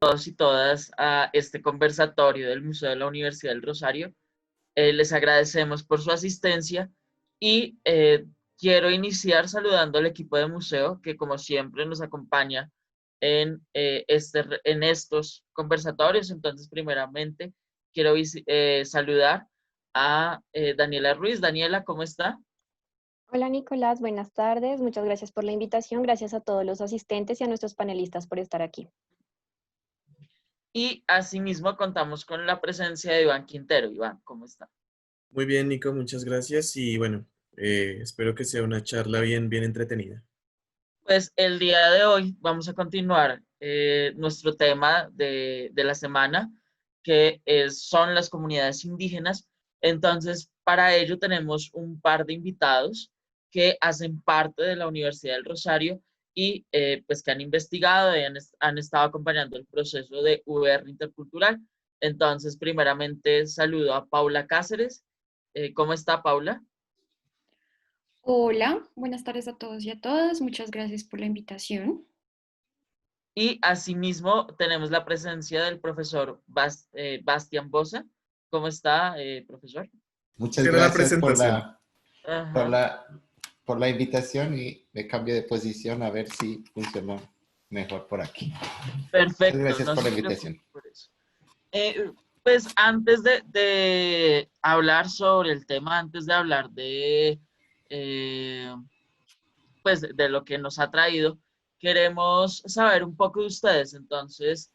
todos y todas a este conversatorio del Museo de la Universidad del Rosario. Les agradecemos por su asistencia y quiero iniciar saludando al equipo de museo que como siempre nos acompaña en estos conversatorios. Entonces, primeramente, quiero saludar a Daniela Ruiz. Daniela, ¿cómo está? Hola Nicolás, buenas tardes. Muchas gracias por la invitación. Gracias a todos los asistentes y a nuestros panelistas por estar aquí. Y asimismo contamos con la presencia de Iván Quintero. Iván, ¿cómo está? Muy bien, Nico, muchas gracias y bueno, espero que sea una charla bien entretenida. Pues el día de hoy vamos a continuar nuestro tema de la semana, son las comunidades indígenas. Entonces, para ello tenemos un par de invitados que hacen parte de la Universidad del Rosario y pues que han investigado y han estado acompañando el proceso de VR intercultural. Entonces, primeramente saludo a Paula Cáceres. ¿Cómo está, Paula? Hola, buenas tardes a todos y a todas. Muchas gracias por la invitación. Y asimismo tenemos la presencia del profesor Bastian Bosa. ¿Cómo está, profesor? Muchas Era la gracias presentación. por Ajá. la, por la invitación y me cambio de posición a ver si funcionó mejor por aquí. Muchas Perfecto, gracias no por la se preocupe invitación. por eso. Pues antes de hablar sobre el tema, antes de hablar eh, pues de lo que nos ha traído, queremos saber un poco de ustedes. Entonces,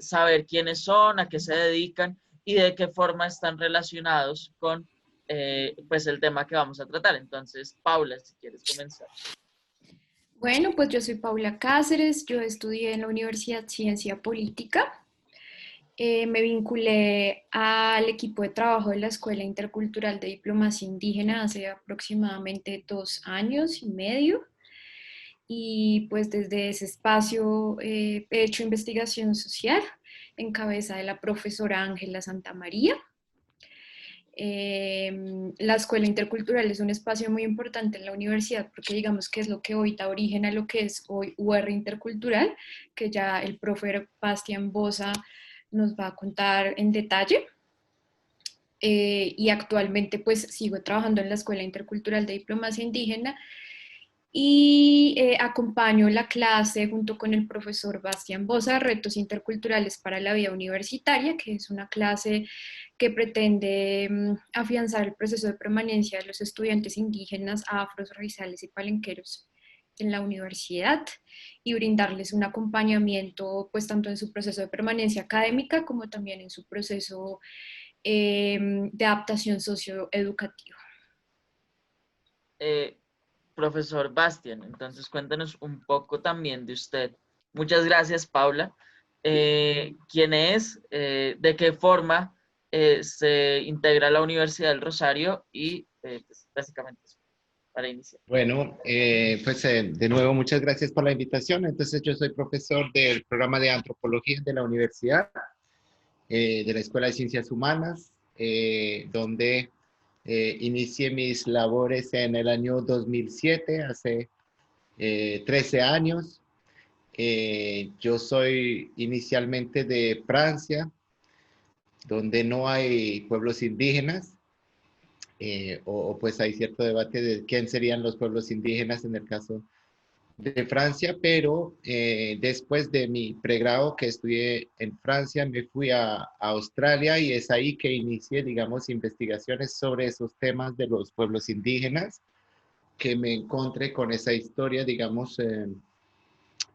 saber quiénes son, a qué se dedican y de qué forma están relacionados con pues el tema que vamos a tratar. Entonces, Paula, si quieres comenzar. Bueno, pues yo soy Paula Cáceres, yo estudié en la Universidad Ciencia Política. Me vinculé al equipo de trabajo de la Escuela Intercultural de Diplomacia Indígena hace aproximadamente 2 años y medio. Y pues desde ese espacio he hecho investigación social en cabeza de la profesora Ángela Santamaría. La escuela intercultural es un espacio muy importante en la universidad porque digamos que es lo que hoy da origen a lo que es hoy UR Intercultural, que ya el profe Bastian Bosa nos va a contar en detalle. Y actualmente pues sigo trabajando en la Escuela Intercultural de Diplomacia Indígena y acompaño la clase junto con el profesor Bastian Bosa, Retos Interculturales para la Vida Universitaria, que es una clase que pretende afianzar el proceso de permanencia de los estudiantes indígenas, afros, raizales y palenqueros en la universidad y brindarles un acompañamiento pues tanto en su proceso de permanencia académica como también en su proceso de adaptación socioeducativa. Eh, Profesor Bastian, entonces cuéntanos un poco también de usted. Muchas gracias, Paula. ¿Quién es? ¿De qué forma se integra a la Universidad del Rosario? Y pues, básicamente eso, para iniciar. Bueno, de nuevo muchas gracias por la invitación. Entonces yo soy profesor del programa de antropología de la universidad, de la Escuela de Ciencias Humanas, donde inicié mis labores en el año 2007, hace 13 años. Yo soy inicialmente de Francia, donde no hay pueblos indígenas, pues hay cierto debate de quién serían los pueblos indígenas en el caso de Francia, pero después de mi pregrado que estudié en Francia, me fui a Australia y es ahí que inicié, digamos, investigaciones sobre esos temas de los pueblos indígenas, que me encontré con esa historia, digamos,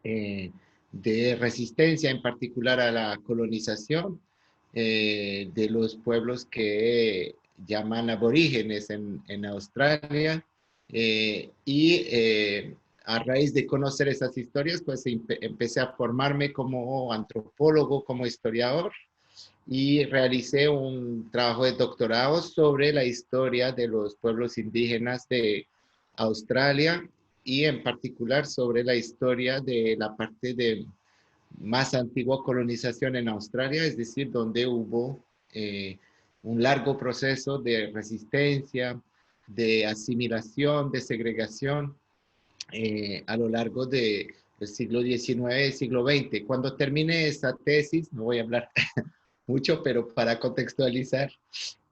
de resistencia, en particular a la colonización de los pueblos que llaman aborígenes en Australia. A raíz de conocer esas historias, pues empecé a formarme como antropólogo, como historiador, y realicé un trabajo de doctorado sobre la historia de los pueblos indígenas de Australia y en particular sobre la historia de la parte de más antigua colonización en Australia, es decir, donde hubo un largo proceso de resistencia, de asimilación, de segregación a lo largo de el siglo XIX y siglo XX. Cuando termine esta tesis, no voy a hablar mucho, pero para contextualizar,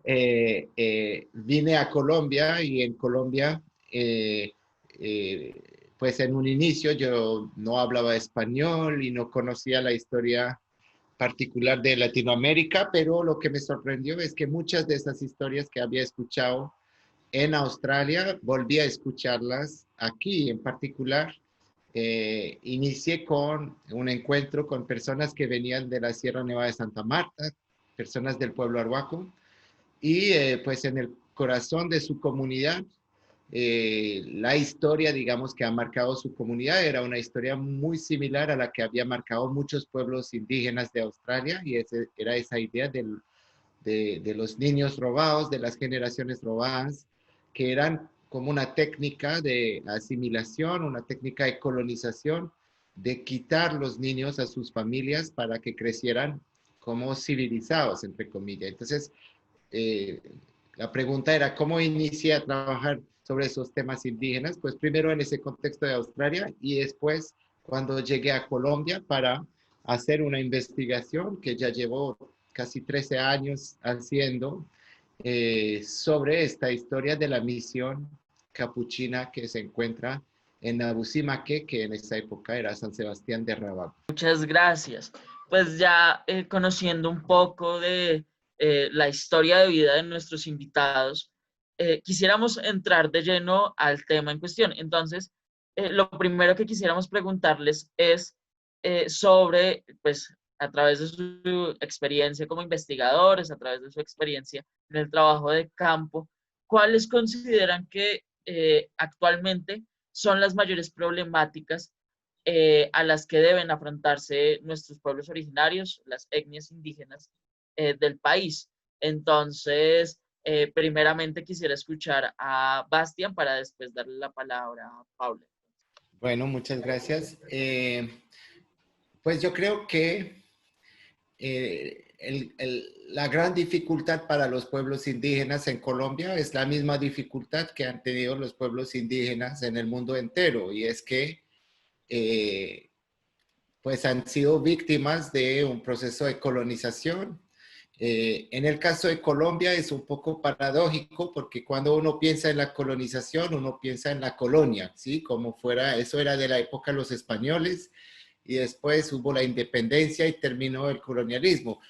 vine a Colombia y en Colombia, pues en un inicio yo no hablaba español y no conocía la historia particular de Latinoamérica, pero lo que me sorprendió es que muchas de esas historias que había escuchado en Australia, volví a escucharlas aquí. En particular, inicié con un encuentro con personas que venían de la Sierra Nevada de Santa Marta, personas del pueblo Arhuaco, y pues en el corazón de su comunidad, la historia, digamos, que ha marcado su comunidad era una historia muy similar a la que había marcado muchos pueblos indígenas de Australia, y era esa idea de los niños robados, de las generaciones robadas, que eran como una técnica de asimilación, una técnica de colonización, de quitar los niños a sus familias para que crecieran como civilizados, entre comillas. Entonces, eh, la pregunta era, ¿cómo inicié a trabajar sobre esos temas indígenas? Pues primero en ese contexto de Australia y después cuando llegué a Colombia para hacer una investigación que ya llevó casi 13 años haciendo sobre esta historia de la misión capuchina que se encuentra en Abusimaque, que en esa época era San Sebastián de Rabal. Muchas gracias. Pues ya conociendo un poco de la historia de vida de nuestros invitados, quisiéramos entrar de lleno al tema en cuestión. Entonces, lo primero que quisiéramos preguntarles es sobre, pues, a través de su experiencia como investigadores, a través de su experiencia en el trabajo de campo, ¿cuáles consideran que actualmente son las mayores problemáticas a las que deben afrontarse nuestros pueblos originarios, las etnias indígenas del país? Entonces, primeramente quisiera escuchar a Bastian para después darle la palabra a Paula. Bueno, muchas gracias. Pues yo creo que la gran dificultad para los pueblos indígenas en Colombia es la misma dificultad que han tenido los pueblos indígenas en el mundo entero, y es que pues han sido víctimas de un proceso de colonización. En el caso de Colombia es un poco paradójico porque cuando uno piensa en la colonización, uno piensa en la colonia, ¿sí? Como fuera, eso era de la época de los españoles y después hubo la independencia y terminó el colonialismo.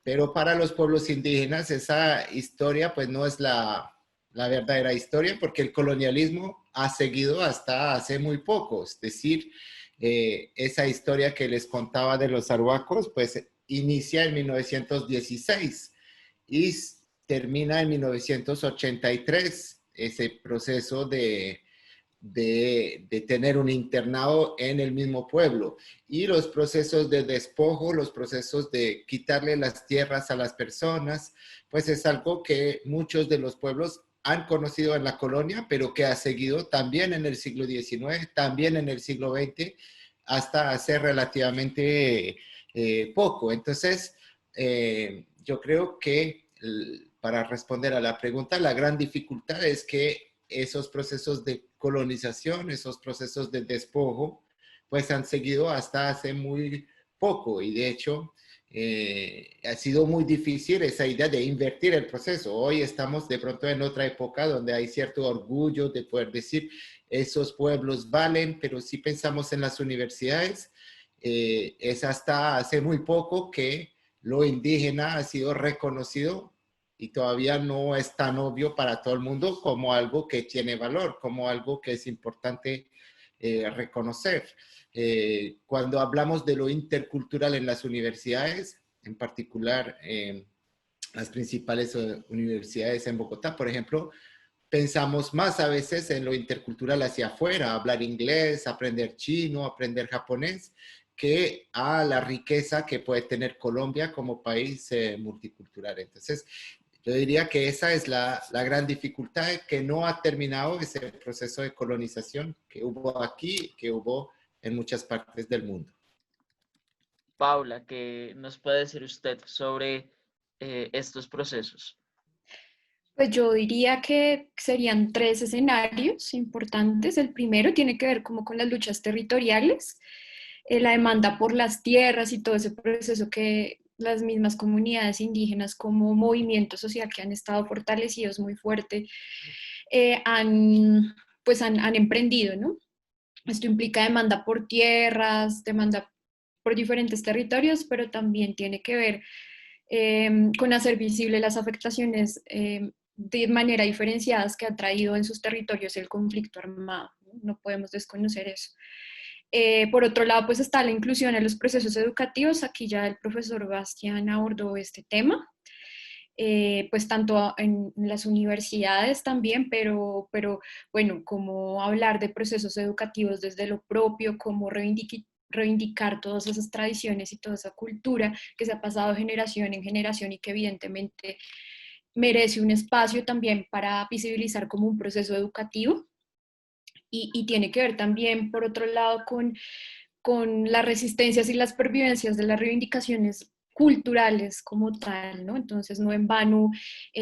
Pero para los pueblos indígenas esa historia pues no es la verdadera historia, porque el colonialismo ha seguido hasta hace muy poco. Es decir, esa historia que les contaba de los arhuacos pues inicia en 1916 y termina en 1983, ese proceso de tener un internado en el mismo pueblo, y los procesos de despojo, los procesos de quitarle las tierras a las personas, pues es algo que muchos de los pueblos han conocido en la colonia, pero que ha seguido también en el siglo XIX, también en el siglo XX, hasta hace relativamente poco. Entonces, yo creo que para responder a la pregunta, la gran dificultad es que esos procesos de colonización, esos procesos de despojo, pues han seguido hasta hace muy poco, y de hecho ha sido muy difícil esa idea de invertir el proceso. Hoy estamos de pronto en otra época donde hay cierto orgullo de poder decir esos pueblos valen, pero si pensamos en las universidades, es hasta hace muy poco que lo indígena ha sido reconocido y todavía no es tan obvio para todo el mundo como algo que tiene valor, como algo que es importante reconocer. Cuando hablamos de lo intercultural en las universidades, en particular las principales universidades en Bogotá, por ejemplo, pensamos más a veces en lo intercultural hacia afuera, hablar inglés, aprender chino, aprender japonés, que a la riqueza que puede tener Colombia como país multicultural. Entonces, yo diría que esa es la gran dificultad, que no ha terminado ese proceso de colonización que hubo aquí, que hubo en muchas partes del mundo. Paula, ¿qué nos puede decir usted sobre estos procesos? Pues yo diría que serían tres escenarios importantes. El primero tiene que ver como con las luchas territoriales, la demanda por las tierras y todo ese proceso que las mismas comunidades indígenas como movimiento social que han estado fortalecidos muy fuerte han emprendido, ¿no? Esto implica demanda por tierras, demanda por diferentes territorios, pero también tiene que ver con hacer visible las afectaciones de manera diferenciadas que ha traído en sus territorios el conflicto armado. No podemos desconocer eso. Por otro lado, pues está la inclusión en los procesos educativos. Aquí ya el profesor Bastián abordó este tema. Pues tanto en las universidades también, pero bueno, como hablar de procesos educativos desde lo propio, como reivindicar todas esas tradiciones y toda esa cultura que se ha pasado de generación en generación y que evidentemente merece un espacio también para visibilizar como un proceso educativo. Y tiene que ver también, por otro lado, con las resistencias y las pervivencias de las reivindicaciones culturales como tal, ¿no? Entonces, no en vano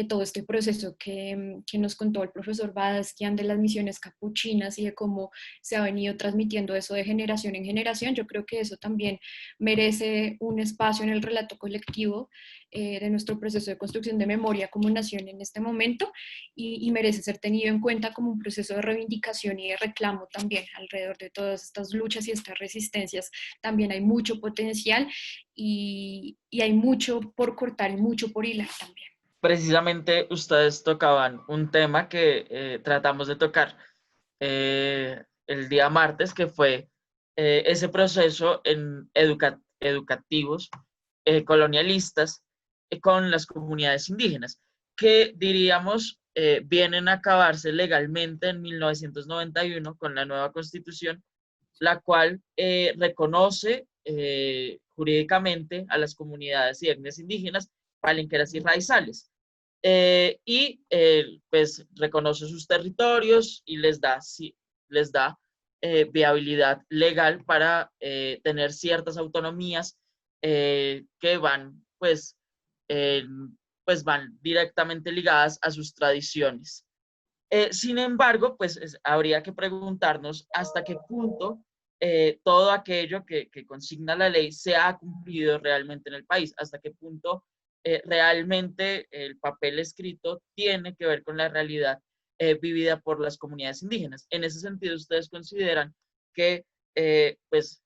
todo este proceso que nos contó el profesor Bastián de las misiones capuchinas y de cómo se ha venido transmitiendo eso de generación en generación, yo creo que eso también merece un espacio en el relato colectivo de nuestro proceso de construcción de memoria como nación en este momento y merece ser tenido en cuenta como un proceso de reivindicación y de reclamo también alrededor de todas estas luchas y estas resistencias. También hay mucho potencial y hay mucho por cortar y mucho por hilar también. Precisamente ustedes tocaban un tema que tratamos de tocar el día martes, que fue ese proceso en educativos colonialistas con las comunidades indígenas, que diríamos vienen a acabarse legalmente en 1991 con la nueva constitución, la cual reconoce jurídicamente a las comunidades y etnias indígenas, palenqueras y raizales. Pues reconoce sus territorios y les da viabilidad legal para tener ciertas autonomías que van eh, pues van directamente ligadas a sus tradiciones. Sin embargo, pues habría que preguntarnos hasta qué punto todo aquello que consigna la ley se ha cumplido realmente en el país, hasta qué punto realmente el papel escrito tiene que ver con la realidad vivida por las comunidades indígenas. En ese sentido, ¿ustedes consideran que pues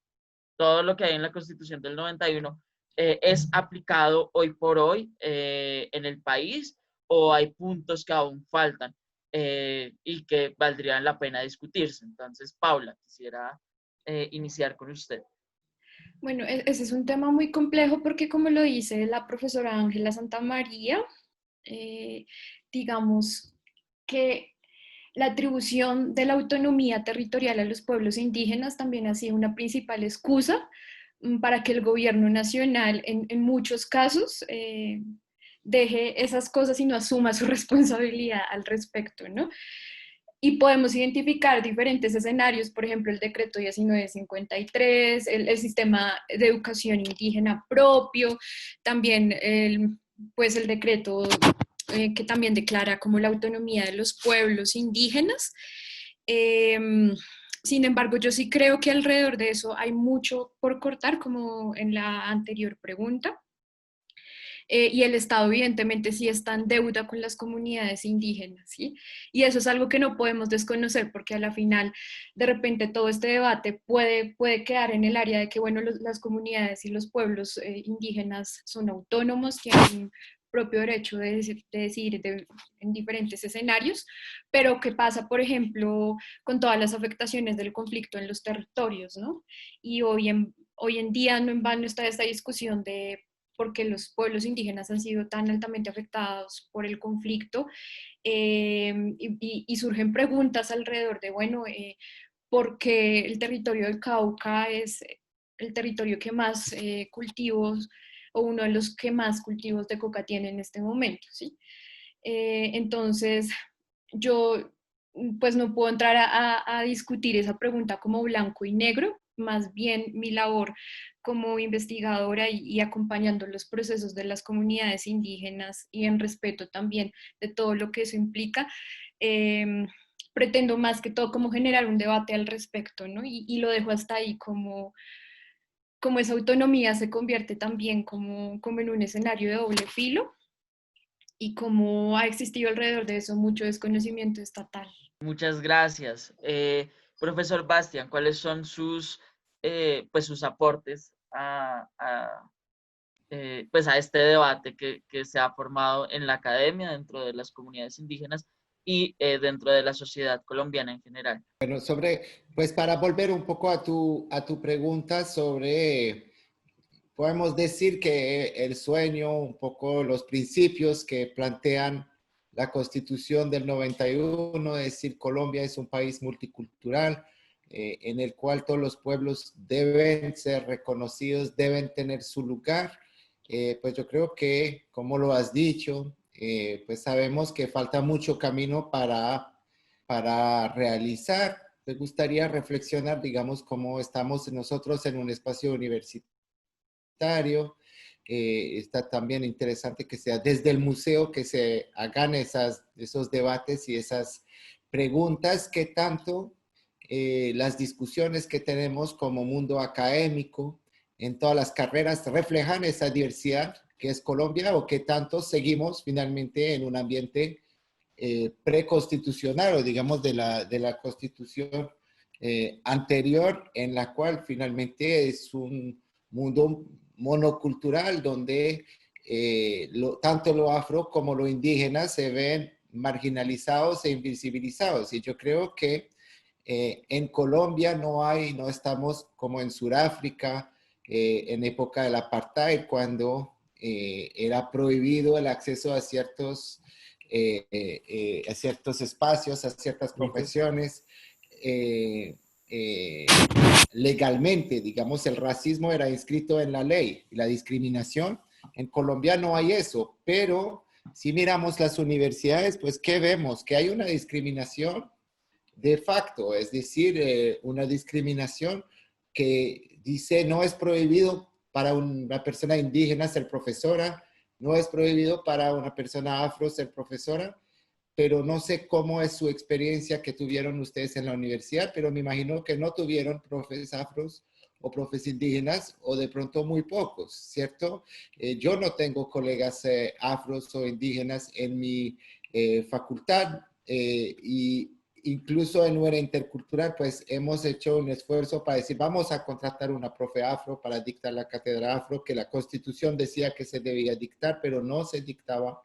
todo lo que hay en la Constitución del 91 es aplicado hoy por hoy en el país, o hay puntos que aún faltan y que valdrían la pena discutirse? Entonces, Paula, quisiera iniciar con usted. Bueno, ese es un tema muy complejo porque como lo dice la profesora Ángela Santamaría, eh, digamos que la atribución de la autonomía territorial a los pueblos indígenas también ha sido una principal excusa para que el gobierno nacional en muchos casos deje esas cosas y no asuma su responsabilidad al respecto, ¿no? Y podemos identificar diferentes escenarios, por ejemplo, el decreto 1953, el sistema de educación indígena propio, también pues el decreto que también declara como la autonomía de los pueblos indígenas. Sin embargo, yo sí creo que alrededor de eso hay mucho por cortar, como en la anterior pregunta. Y el Estado evidentemente sí está en deuda con las comunidades indígenas, ¿sí? Y eso es algo que no podemos desconocer porque a la final, de repente, todo este debate puede quedar en el área de que, bueno, las comunidades y los pueblos indígenas son autónomos, tienen propio derecho de decidir en diferentes escenarios, pero ¿qué pasa, por ejemplo, con todas las afectaciones del conflicto en los territorios, ¿no? Y hoy en día no en vano está esta discusión de porque los pueblos indígenas han sido tan altamente afectados por el conflicto y surgen preguntas alrededor de, bueno, ¿por qué el territorio del Cauca es el territorio que más cultivos o uno de los que más cultivos de coca tiene en este momento, ¿sí? Entonces, yo pues no puedo entrar a discutir esa pregunta como blanco y negro, más bien mi labor como investigadora y acompañando los procesos de las comunidades indígenas y en respeto también de todo lo que eso implica, pretendo más que todo como generar un debate al respecto, ¿no? Y lo dejo hasta ahí como esa autonomía se convierte también como en un escenario de doble filo y como ha existido alrededor de eso mucho desconocimiento estatal. Muchas gracias. Profesor Bastian, ¿cuáles son pues sus aportes pues a este debate que se ha formado en la academia, dentro de las comunidades indígenas y dentro de la sociedad colombiana en general? Bueno, pues para volver un poco a tu pregunta sobre, podemos decir que el sueño, un poco los principios que plantean la Constitución del 91, es decir, Colombia es un país multicultural, en el cual todos los pueblos deben ser reconocidos, deben tener su lugar. Pues yo creo que, como lo has dicho, pues sabemos que falta mucho camino para realizar. Me gustaría reflexionar, digamos, cómo estamos nosotros en un espacio universitario. Está también interesante que sea desde el museo que se hagan esos debates y esas preguntas que tanto las discusiones que tenemos como mundo académico en todas las carreras reflejan esa diversidad que es Colombia o que tanto seguimos finalmente en un ambiente preconstitucional o digamos de la constitución anterior, en la cual finalmente es un mundo monocultural donde tanto lo afro como lo indígena se ven marginalizados e invisibilizados. Y yo creo que en Colombia no estamos como en Sudáfrica, en época del apartheid, cuando era prohibido el acceso a ciertos espacios, a ciertas profesiones. Legalmente, digamos, el racismo era inscrito en la ley y la discriminación. En Colombia no hay eso, pero si miramos las universidades, pues, ¿qué vemos? Que hay una discriminación de facto, es decir, una discriminación que dice no es prohibido para una persona indígena ser profesora, no es prohibido para una persona afro ser profesora, pero no sé cómo es su experiencia que tuvieron ustedes en la universidad, pero me imagino que no tuvieron profes afros o profes indígenas, o de pronto muy pocos, ¿cierto? Yo no tengo colegas afros o indígenas en mi facultad, y incluso en Nuera Intercultural, pues hemos hecho un esfuerzo para decir, vamos a contratar una profe afro para dictar la cátedra afro, que la Constitución decía que se debía dictar, pero no se dictaba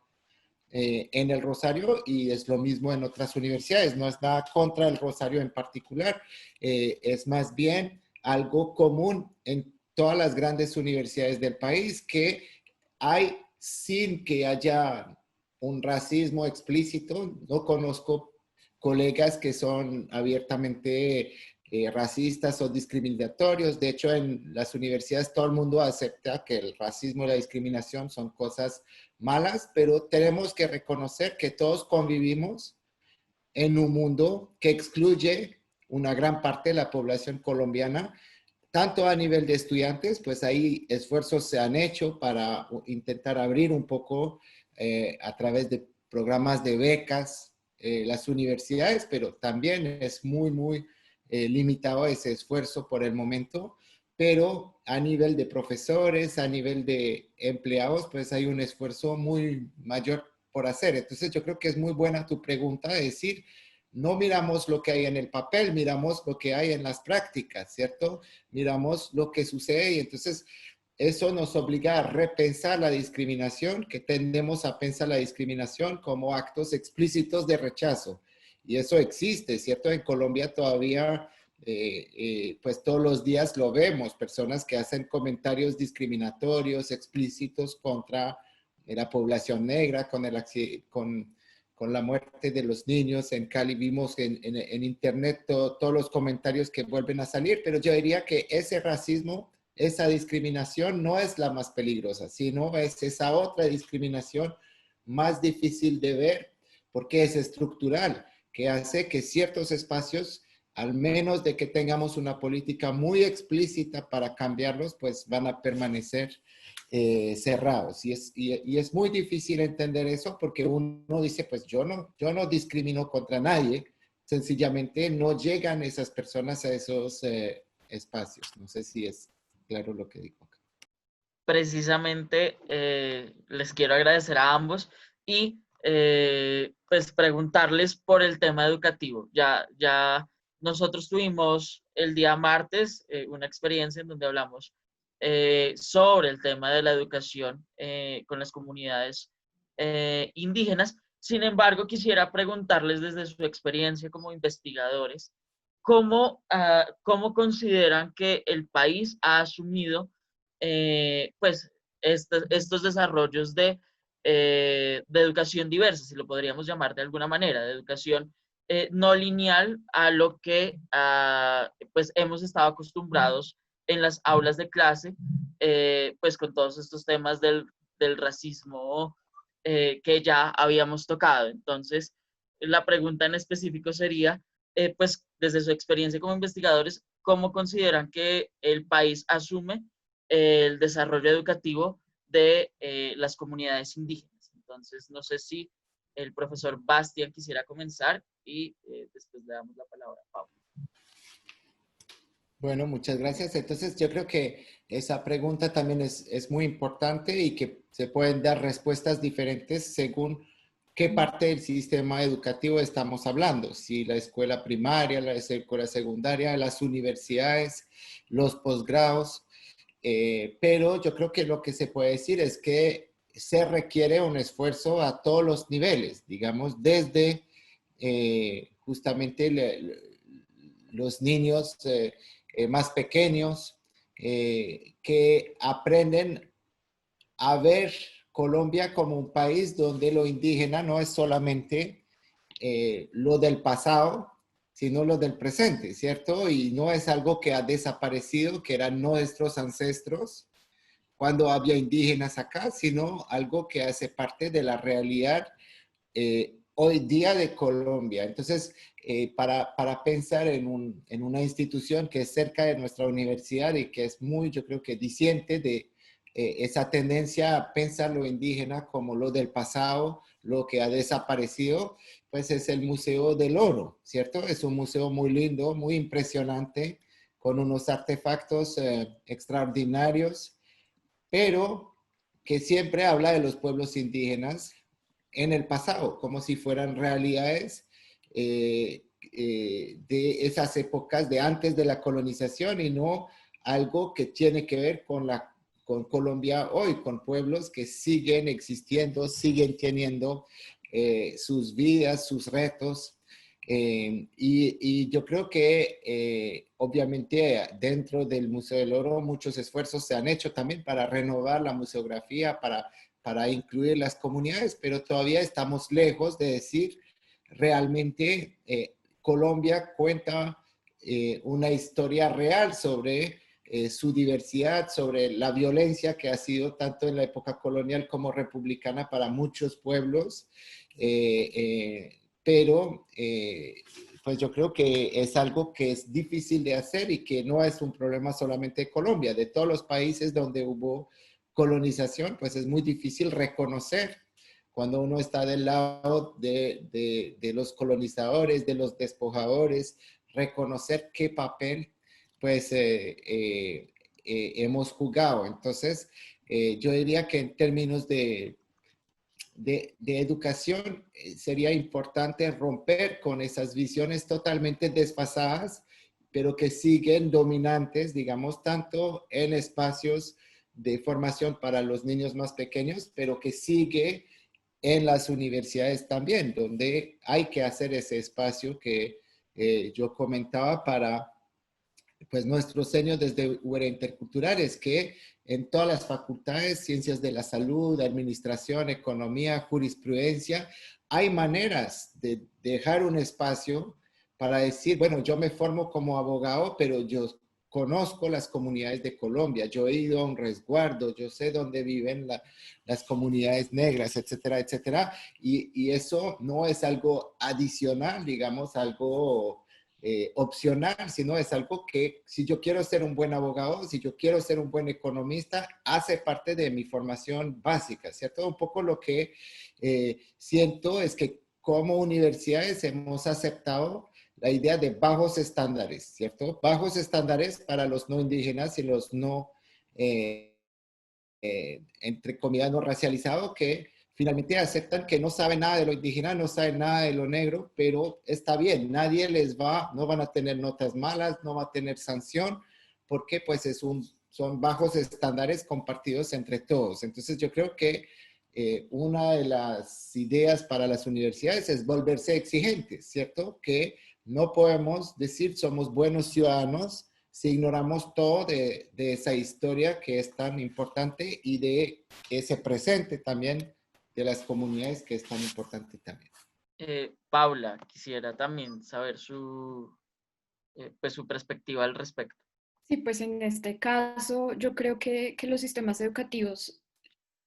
en el Rosario, y es lo mismo en otras universidades. No es nada contra el Rosario en particular, es más bien algo común en todas las grandes universidades del país, que hay, sin que haya un racismo explícito, no conozco colegas que son abiertamente racistas o discriminatorios. De hecho, en las universidades todo el mundo acepta que el racismo y la discriminación son cosas malas, pero tenemos que reconocer que todos convivimos en un mundo que excluye una gran parte de la población colombiana, tanto a nivel de estudiantes, pues ahí esfuerzos se han hecho para intentar abrir un poco a través de programas de becas las universidades, pero también es muy limitado ese esfuerzo por el momento. Pero a nivel de profesores, a nivel de empleados, pues hay un esfuerzo muy mayor por hacer. Entonces yo creo que es muy buena tu pregunta de decir, no miramos lo que hay en el papel, miramos lo que hay en las prácticas, ¿cierto? Miramos lo que sucede, y entonces eso nos obliga a repensar la discriminación, que tendemos a pensar la discriminación como actos explícitos de rechazo. Y eso existe, ¿cierto? En Colombia todavía, pues todos los días lo vemos, personas que hacen comentarios discriminatorios, explícitos contra la población negra, con la muerte de los niños. En Cali vimos en internet todos los comentarios que vuelven a salir, pero yo diría que ese racismo, esa discriminación no es la más peligrosa, sino es esa otra discriminación más difícil de ver, porque es estructural, que hace que ciertos espacios al menos de que tengamos una política muy explícita para cambiarlos, pues van a permanecer cerrados. Y es muy difícil entender eso porque uno dice, pues yo no discrimino contra nadie, sencillamente no llegan esas personas a esos espacios. No sé si es claro lo que digo acá. Precisamente les quiero agradecer a ambos y pues preguntarles por el tema educativo. Ya nosotros tuvimos el día martes una experiencia en donde hablamos sobre el tema de la educación con las comunidades indígenas. Sin embargo, quisiera preguntarles desde su experiencia como investigadores, ¿cómo consideran que el país ha asumido pues estos desarrollos de educación diversa, si lo podríamos llamar de alguna manera, de educación no lineal a lo que pues hemos estado acostumbrados en las aulas de clase, pues con todos estos temas del racismo que ya habíamos tocado. Entonces, la pregunta en específico sería, pues desde su experiencia como investigadores, ¿cómo consideran que el país asume el desarrollo educativo de las comunidades indígenas? Entonces, no sé si el profesor Bastián quisiera comenzar y después le damos la palabra a Pablo. Bueno, muchas gracias. Entonces, yo creo que esa pregunta también es muy importante y que se pueden dar respuestas diferentes según qué parte del sistema educativo estamos hablando. Si la escuela primaria, la escuela secundaria, las universidades, los posgrados. Pero yo creo que lo que se puede decir es que se requiere un esfuerzo a todos los niveles, digamos, desde justamente los niños más pequeños que aprenden a ver Colombia como un país donde lo indígena no es solamente lo del pasado, sino lo del presente, ¿cierto? Y no es algo que ha desaparecido, que eran nuestros ancestros cuando había indígenas acá, sino algo que hace parte de la realidad hoy día de Colombia. Entonces, para pensar en una institución que es cerca de nuestra universidad y que es muy, yo creo que diciente de esa tendencia a pensar lo indígena como lo del pasado, lo que ha desaparecido, pues es el Museo del Oro, ¿cierto? Es un museo muy lindo, muy impresionante, con unos artefactos extraordinarios, pero que siempre habla de los pueblos indígenas en el pasado, como si fueran realidades de esas épocas de antes de la colonización y no algo que tiene que ver con Colombia hoy, con pueblos que siguen existiendo, siguen teniendo sus vidas, sus retos. Y yo creo que obviamente dentro del Museo del Oro muchos esfuerzos se han hecho también para renovar la museografía, para incluir las comunidades, pero todavía estamos lejos de decir realmente Colombia cuenta una historia real sobre su diversidad, sobre la violencia que ha sido tanto en la época colonial como republicana para muchos pueblos, pero pues yo creo que es algo que es difícil de hacer y que no es un problema solamente de Colombia, de todos los países donde hubo colonización, pues es muy difícil reconocer cuando uno está del lado de los colonizadores, de los despojadores, reconocer qué papel pues hemos jugado. Entonces, yo diría que en términos de educación sería importante romper con esas visiones totalmente desfasadas, pero que siguen dominantes, digamos, tanto en espacios de formación para los niños más pequeños, pero que sigue en las universidades también, donde hay que hacer ese espacio que yo comentaba para pues nuestros años desde UERA Interculturales, que en todas las facultades, ciencias de la salud, administración, economía, jurisprudencia, hay maneras de dejar un espacio para decir, bueno, yo me formo como abogado, pero yo conozco las comunidades de Colombia, yo he ido a un resguardo, yo sé dónde viven las comunidades negras, etcétera, etcétera. Y eso no es algo adicional, digamos, algo opcional, sino es algo que si yo quiero ser un buen abogado, si yo quiero ser un buen economista, hace parte de mi formación básica, ¿cierto? Un poco lo que siento es que como universidades hemos aceptado la idea de bajos estándares, ¿cierto? Bajos estándares para los no indígenas y los no, entre comillas, no racializados, que finalmente aceptan que no saben nada de lo indígena, no saben nada de lo negro, pero está bien, nadie les va, no van a tener notas malas, no va a tener sanción, porque pues son bajos estándares compartidos entre todos. Entonces yo creo que una de las ideas para las universidades es volverse exigentes, ¿cierto? Que no podemos decir somos buenos ciudadanos si ignoramos todo de esa historia que es tan importante y de ese presente también de las comunidades que es tan importante también. Paula, quisiera también saber pues su perspectiva al respecto. Sí, pues en este caso yo creo que los sistemas educativos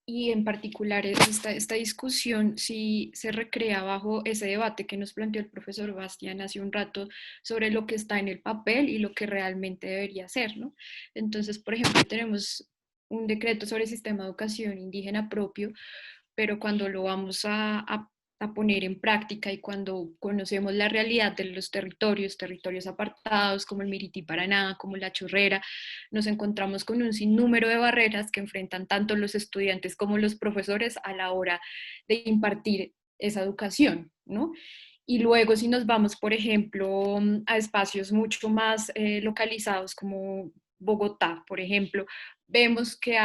y en particular esta discusión sí se recrea bajo ese debate que nos planteó el profesor Bastián hace un rato sobre lo que está en el papel y lo que realmente debería ser, ¿no? Entonces, por ejemplo, tenemos un decreto sobre el sistema de educación indígena propio, pero cuando lo vamos a poner en práctica y cuando conocemos la realidad de los territorios apartados como el Mirití Paraná, como la Chorrera, nos encontramos con un sinnúmero de barreras que enfrentan tanto los estudiantes como los profesores a la hora de impartir esa educación, ¿no? Y luego si nos vamos, por ejemplo, a espacios mucho más localizados como Bogotá, por ejemplo, vemos que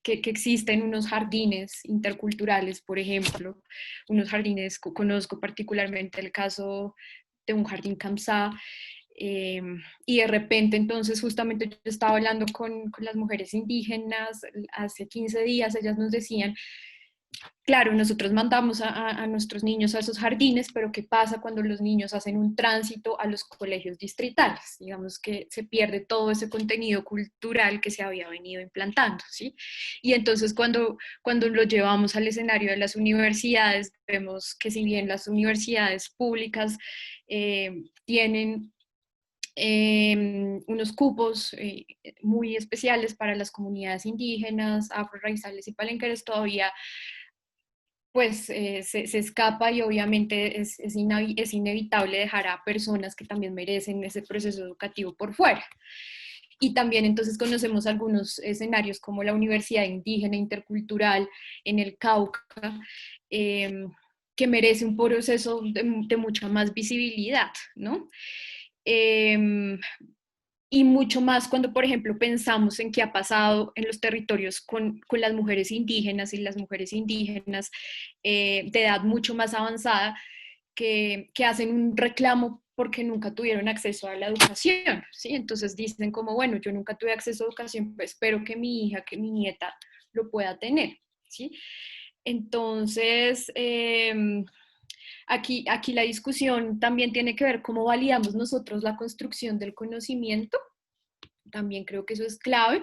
existen unos jardines interculturales, por ejemplo, unos jardines, conozco particularmente el caso de un jardín Kamsá, y de repente entonces justamente yo estaba hablando con las mujeres indígenas hace 15 días, ellas nos decían, claro, nosotros mandamos a nuestros niños a esos jardines, pero ¿qué pasa cuando los niños hacen un tránsito a los colegios distritales? Digamos que se pierde todo ese contenido cultural que se había venido implantando, ¿sí? Y entonces cuando lo llevamos al escenario de las universidades, vemos que si bien las universidades públicas tienen unos cupos muy especiales para las comunidades indígenas, afro-raizales y palenqueres, todavía pues se escapa y obviamente es inevitable dejar a personas que también merecen ese proceso educativo por fuera. Y también entonces conocemos algunos escenarios como la Universidad Indígena Intercultural en el Cauca, que merece un proceso de mucha más visibilidad, ¿no? Y mucho más cuando, por ejemplo, pensamos en qué ha pasado en los territorios con las mujeres indígenas y las mujeres indígenas de edad mucho más avanzada que hacen un reclamo porque nunca tuvieron acceso a la educación, ¿sí? Entonces dicen como, bueno, yo nunca tuve acceso a educación, pues espero que mi hija, que mi nieta lo pueda tener, ¿sí? Entonces, aquí la discusión también tiene que ver cómo validamos nosotros la construcción del conocimiento. También creo que eso es clave,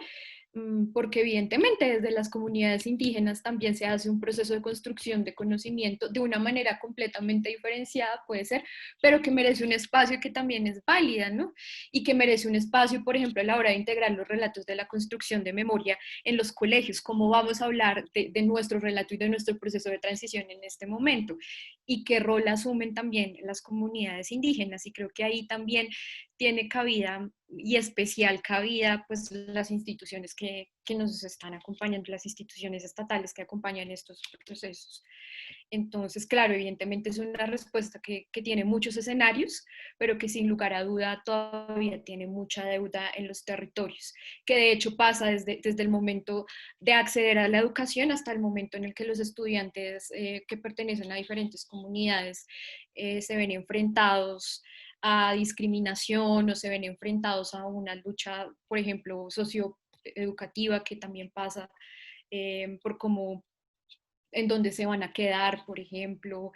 porque evidentemente desde las comunidades indígenas también se hace un proceso de construcción de conocimiento de una manera completamente diferenciada, puede ser, pero que merece un espacio que también es válida, ¿no? Y que merece un espacio, por ejemplo, a la hora de integrar los relatos de la construcción de memoria en los colegios, cómo vamos a hablar de nuestro relato y de nuestro proceso de transición en este momento, y qué rol asumen también las comunidades indígenas, y creo que ahí también tiene cabida y especial cabida pues las instituciones que nos están acompañando, las instituciones estatales que acompañan estos procesos. Entonces, claro, evidentemente es una respuesta que tiene muchos escenarios, pero que sin lugar a duda todavía tiene mucha deuda en los territorios, que de hecho pasa desde el momento de acceder a la educación hasta el momento en el que los estudiantes que pertenecen a diferentes comunidades se ven enfrentados a discriminación o se ven enfrentados a una lucha, por ejemplo, socioeducativa que también pasa por cómo en dónde se van a quedar, por ejemplo,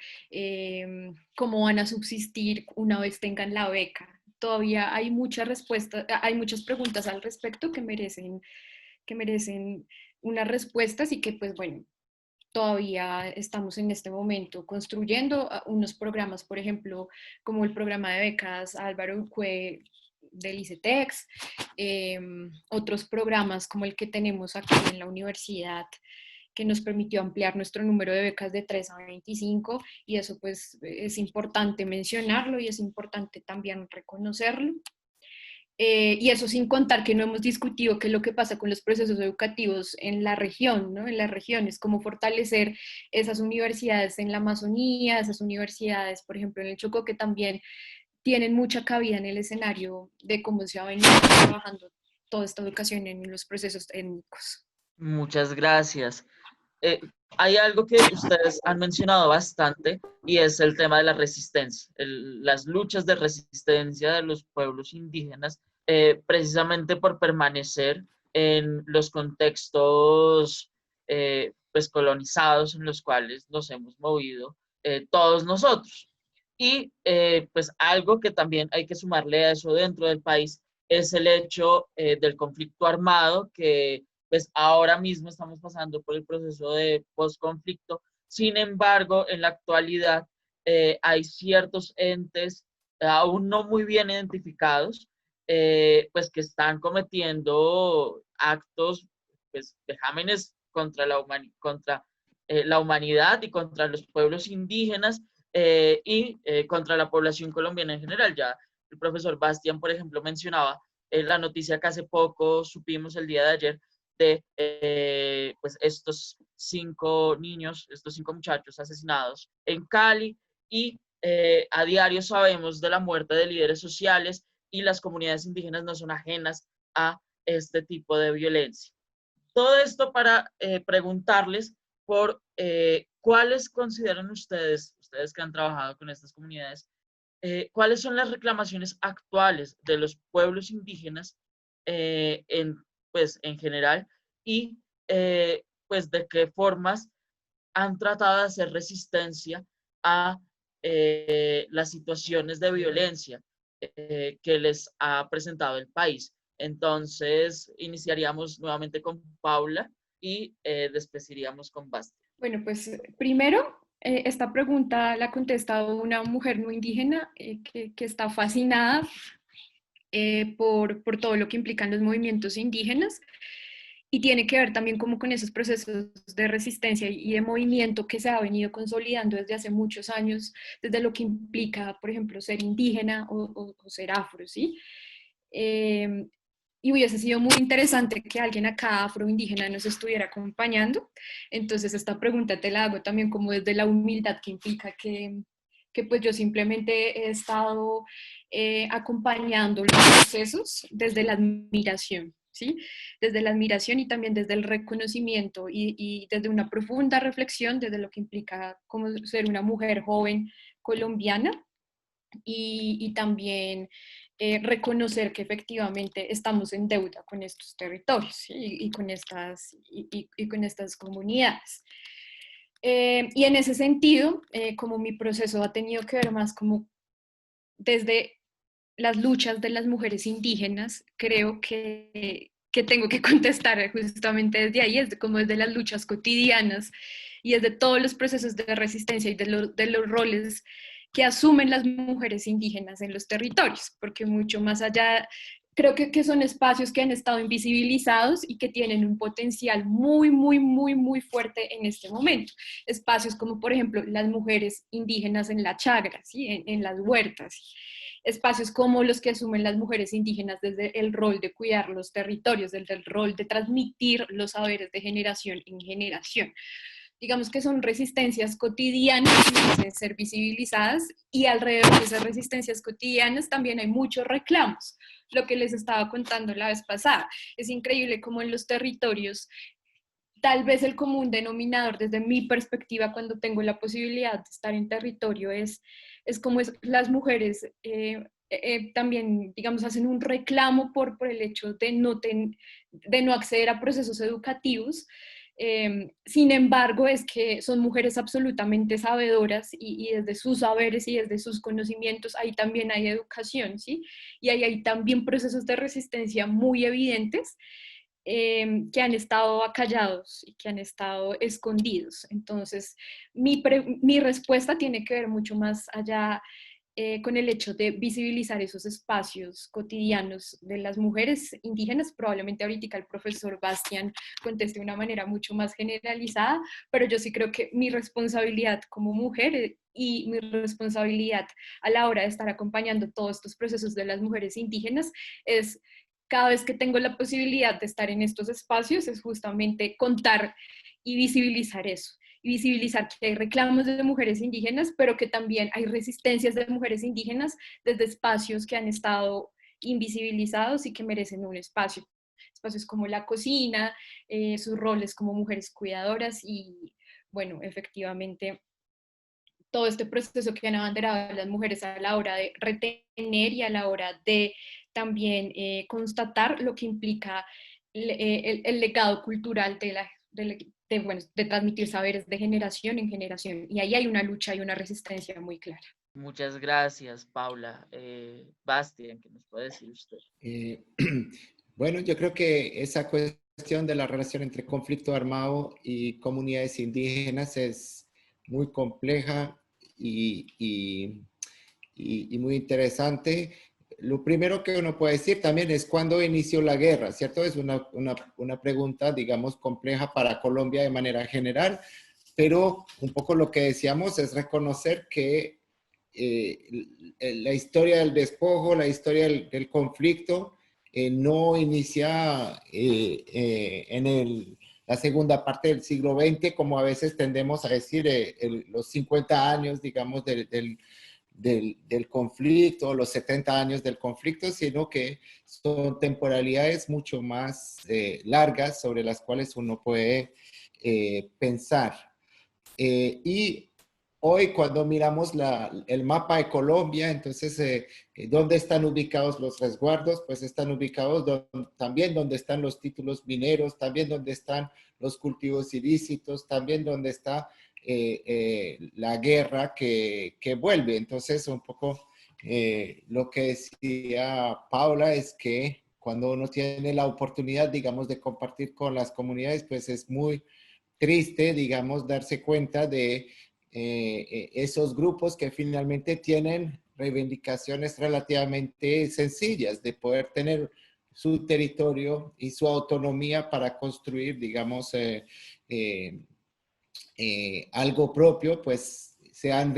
cómo van a subsistir una vez tengan la beca. Todavía hay muchas respuestas, hay muchas preguntas al respecto que merecen unas respuestas y que, pues bueno, todavía estamos en este momento construyendo unos programas, por ejemplo, como el programa de becas Álvaro Urcue del ICETEX, otros programas como el que tenemos aquí en la universidad, que nos permitió ampliar nuestro número de becas de 3 a 25, y eso pues es importante mencionarlo y es importante también reconocerlo. Y eso sin contar que no hemos discutido qué es lo que pasa con los procesos educativos en la región, ¿no? En las regiones, cómo fortalecer esas universidades en la Amazonía, esas universidades, por ejemplo, en el Chocó, que también tienen mucha cabida en el escenario de cómo se ha venido trabajando toda esta educación en los procesos técnicos. Muchas gracias. Hay algo que ustedes han mencionado bastante y es el tema de la resistencia, las luchas de resistencia de los pueblos indígenas, precisamente por permanecer en los contextos pues colonizados en los cuales nos hemos movido todos nosotros. Y pues algo que también hay que sumarle a eso dentro del país es el hecho del conflicto armado que pues ahora mismo estamos pasando por el proceso de posconflicto. Sin embargo, en la actualidad hay ciertos entes aún no muy bien identificados, pues que están cometiendo actos, pues, vejámenes contra la humanidad y contra los pueblos indígenas y contra la población colombiana en general. Ya el profesor Bastián, por ejemplo, mencionaba la noticia que hace poco supimos el día de ayer de pues estos 5 niños, estos 5 muchachos asesinados en Cali, y a diario sabemos de la muerte de líderes sociales, y las comunidades indígenas no son ajenas a este tipo de violencia. Todo esto para preguntarles por cuáles consideran ustedes que han trabajado con estas comunidades, cuáles son las reclamaciones actuales de los pueblos indígenas pues, en general, y pues de qué formas han tratado de hacer resistencia a las situaciones de violencia que les ha presentado el país. Entonces, iniciaríamos nuevamente con Paula y después iríamos con Basti. Bueno, pues primero, esta pregunta la ha contestado una mujer no indígena que está fascinada por todo lo que implican los movimientos indígenas, y tiene que ver también como con esos procesos de resistencia y de movimiento que se ha venido consolidando desde hace muchos años, desde lo que implica, por ejemplo, ser indígena o ser afro, ¿sí? Y hubiese sido muy interesante que alguien acá afroindígena nos estuviera acompañando. Entonces esta pregunta te la hago también como desde la humildad que implica que pues yo simplemente he estado acompañando los procesos desde la admiración, ¿sí? Desde la admiración y también desde el reconocimiento y desde una profunda reflexión desde lo que implica como ser una mujer joven colombiana, y también reconocer que efectivamente estamos en deuda con estos territorios, ¿sí? y con estas comunidades. Y en ese sentido, como mi proceso ha tenido que ver más como desde las luchas de las mujeres indígenas, creo que tengo que contestar justamente desde ahí, es como desde las luchas cotidianas y desde todos los procesos de resistencia y de los roles que asumen las mujeres indígenas en los territorios, porque mucho más allá, creo que son espacios que han estado invisibilizados y que tienen un potencial muy, muy, muy, muy fuerte en este momento. Espacios como, por ejemplo, las mujeres indígenas en la chagra, ¿sí? en las huertas. Espacios como los que asumen las mujeres indígenas desde el rol de cuidar los territorios, desde el rol de transmitir los saberes de generación en generación. Digamos que son resistencias cotidianas que deben ser visibilizadas, y alrededor de esas resistencias cotidianas también hay muchos reclamos. Lo que les estaba contando la vez pasada, es increíble cómo en los territorios, tal vez el común denominador desde mi perspectiva cuando tengo la posibilidad de estar en territorio es como las mujeres también, digamos, hacen un reclamo por el hecho de no acceder a procesos educativos. Sin embargo, es que son mujeres absolutamente sabedoras y desde sus saberes y desde sus conocimientos ahí también hay educación, ¿sí? Y ahí hay también procesos de resistencia muy evidentes. que han estado acallados y que han estado escondidos. Entonces, mi respuesta tiene que ver mucho más allá con el hecho de visibilizar esos espacios cotidianos de las mujeres indígenas. Probablemente ahorita el profesor Bastián conteste de una manera mucho más generalizada, pero yo sí creo que mi responsabilidad como mujer y mi responsabilidad a la hora de estar acompañando todos estos procesos de las mujeres indígenas es, cada vez que tengo la posibilidad de estar en estos espacios, es justamente contar y visibilizar eso. Y visibilizar que hay reclamos de mujeres indígenas, pero que también hay resistencias de mujeres indígenas desde espacios que han estado invisibilizados y que merecen un espacio. Espacios como la cocina, sus roles como mujeres cuidadoras y, bueno, efectivamente, todo este proceso que han abanderado las mujeres a la hora de retener y a la hora de también constatar lo que implica el legado cultural de transmitir saberes de generación en generación. Y ahí hay una lucha y una resistencia muy clara. Muchas gracias, Paula. Bastián, ¿qué nos puede decir usted? Bueno, yo creo que esa cuestión de la relación entre conflicto armado y comunidades indígenas es muy compleja y muy interesante. Lo primero que uno puede decir también es cuándo inició la guerra, ¿cierto? Es una pregunta, digamos, compleja para Colombia de manera general, pero un poco lo que decíamos es reconocer que la historia del despojo, la historia del conflicto, no inicia en la segunda parte del siglo XX, como a veces tendemos a decir, los 50 años, digamos, del conflicto, los 70 años del conflicto, sino que son temporalidades mucho más largas sobre las cuales uno puede pensar. Y hoy cuando miramos el mapa de Colombia, entonces, ¿dónde están ubicados los resguardos? Pues están ubicados también donde están los títulos mineros, también donde están los cultivos ilícitos, también donde está la guerra que vuelve. Entonces, un poco lo que decía Paula es que cuando uno tiene la oportunidad, digamos, de compartir con las comunidades, pues es muy triste, digamos, darse cuenta de esos grupos que finalmente tienen reivindicaciones relativamente sencillas de poder tener su territorio y su autonomía para construir, digamos, algo propio, pues se han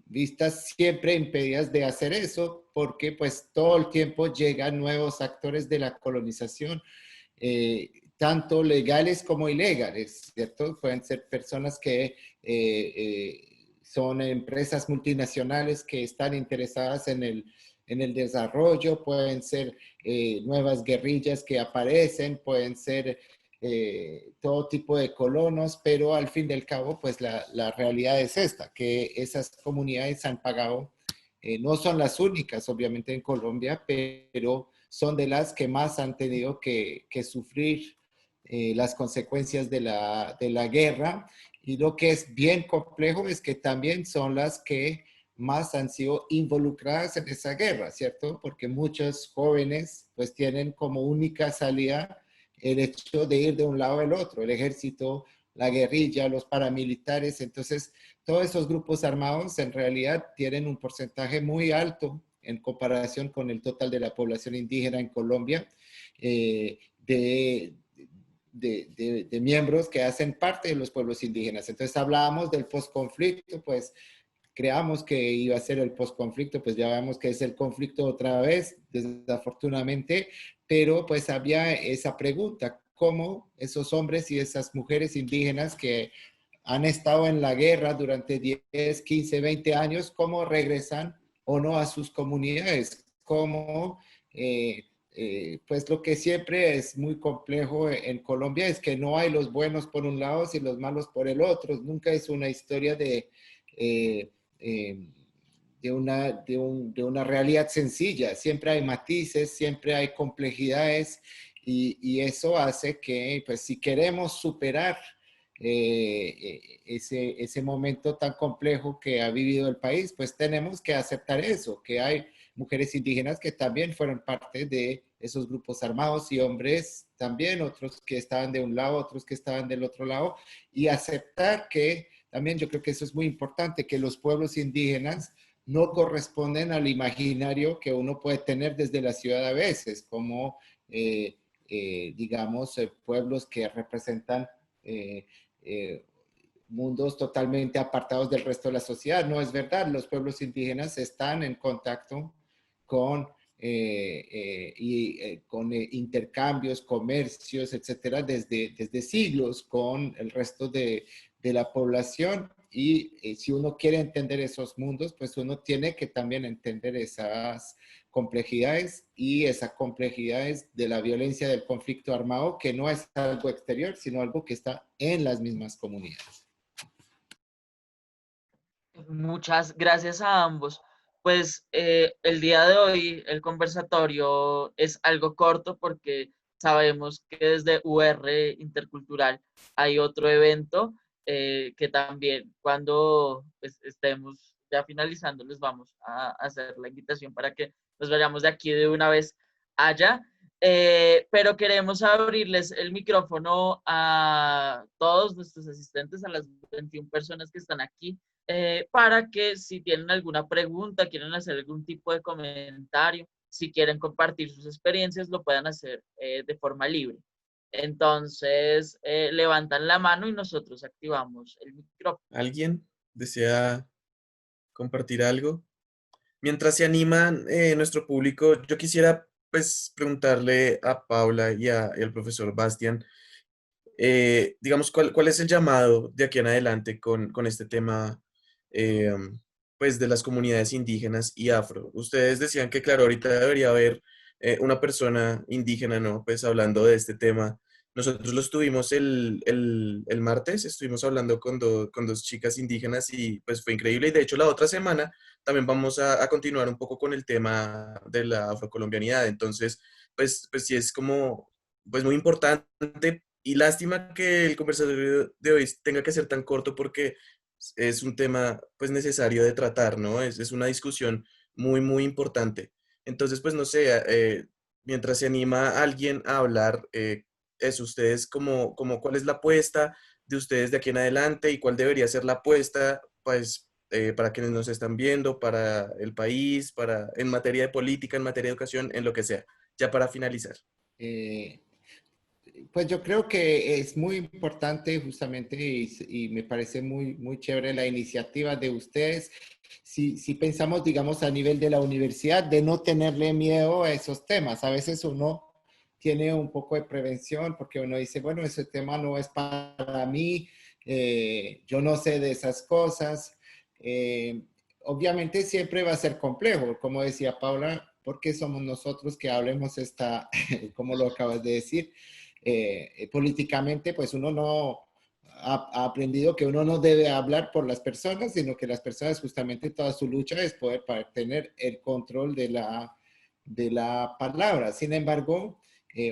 vistas siempre impedidas de hacer eso porque pues todo el tiempo llegan nuevos actores de la colonización, tanto legales como ilegales, ¿cierto? Pueden ser personas que son empresas multinacionales que están interesadas en el desarrollo, pueden ser nuevas guerrillas que aparecen, pueden ser todo tipo de colonos, pero al fin del cabo, pues la realidad es esta, que esas comunidades han pagado, no son las únicas, obviamente, en Colombia, pero son de las que más han tenido que sufrir las consecuencias de la guerra. Y lo que es bien complejo es que también son las que más han sido involucradas en esa guerra, ¿cierto? Porque muchos jóvenes pues tienen como única salida el hecho de ir de un lado al otro, el ejército, la guerrilla, los paramilitares. Entonces, todos esos grupos armados en realidad tienen un porcentaje muy alto en comparación con el total de la población indígena en Colombia, de miembros que hacen parte de los pueblos indígenas. Entonces hablábamos del posconflicto, pues creamos que iba a ser el posconflicto, pues ya vemos que es el conflicto otra vez, desafortunadamente, pero pues había esa pregunta, ¿cómo esos hombres y esas mujeres indígenas que han estado en la guerra durante 10, 15, 20 años, cómo regresan o no a sus comunidades? ¿Cómo pues lo que siempre es muy complejo en Colombia es que no hay los buenos por un lado y los malos por el otro. Nunca es una historia de una realidad sencilla. Siempre hay matices, siempre hay complejidades y eso hace que, pues, si queremos superar ese momento tan complejo que ha vivido el país, pues tenemos que aceptar eso, que hay mujeres indígenas que también fueron parte de esos grupos armados y hombres también, otros que estaban de un lado, otros que estaban del otro lado, y aceptar que también yo creo que eso es muy importante, que los pueblos indígenas no corresponden al imaginario que uno puede tener desde la ciudad a veces, como, digamos, pueblos que representan mundos totalmente apartados del resto de la sociedad. No es verdad, los pueblos indígenas están en contacto con, con intercambios, comercios, etcétera, desde siglos con el resto de la población. Y si uno quiere entender esos mundos, pues uno tiene que también entender esas complejidades y esas complejidades de la violencia del conflicto armado, que no es algo exterior, sino algo que está en las mismas comunidades. Muchas gracias a ambos. Pues el día de hoy el conversatorio es algo corto porque sabemos que desde UR Intercultural hay otro evento que también cuando pues, estemos ya finalizando les vamos a hacer la invitación para que nos vayamos de aquí de una vez allá. Pero queremos abrirles el micrófono a todos nuestros asistentes, a las 21 personas que están aquí para que si tienen alguna pregunta, quieren hacer algún tipo de comentario, si quieren compartir sus experiencias, lo puedan hacer de forma libre. Entonces, levantan la mano y nosotros activamos el micrófono. ¿Alguien desea compartir algo? Mientras se animan nuestro público, yo quisiera pues preguntarle a Paula y al profesor Bastián, digamos, ¿cuál es el llamado de aquí en adelante con este tema eh, pues de las comunidades indígenas y afro? Ustedes decían que, claro, ahorita debería haber una persona indígena, ¿no? Pues hablando de este tema. Nosotros lo estuvimos el martes, estuvimos hablando con dos chicas indígenas y pues fue increíble. Y de hecho la otra semana también vamos a continuar un poco con el tema de la afrocolombianidad. Entonces, pues sí es como, pues muy importante y lástima que el conversatorio de hoy tenga que ser tan corto porque es un tema pues necesario de tratar, ¿no? Es una discusión muy, muy importante. Entonces, pues no sé, mientras se anima a alguien a hablar, es ustedes como cuál es la apuesta de ustedes de aquí en adelante y cuál debería ser la apuesta, pues, para quienes nos están viendo, para el país, para, en materia de política, en materia de educación, en lo que sea. Ya para finalizar. Pues yo creo que es muy importante justamente y me parece muy, muy chévere la iniciativa de ustedes. Si pensamos, digamos, a nivel de la universidad, de no tenerle miedo a esos temas. A veces uno tiene un poco de prevención porque uno dice, bueno, ese tema no es para mí, yo no sé de esas cosas. Obviamente siempre va a ser complejo, como decía Paula, porque somos nosotros que hablemos esta, como lo acabas de decir. Políticamente, pues uno no ha aprendido que uno no debe hablar por las personas, sino que las personas justamente toda su lucha es poder para tener el control de la palabra. Sin embargo,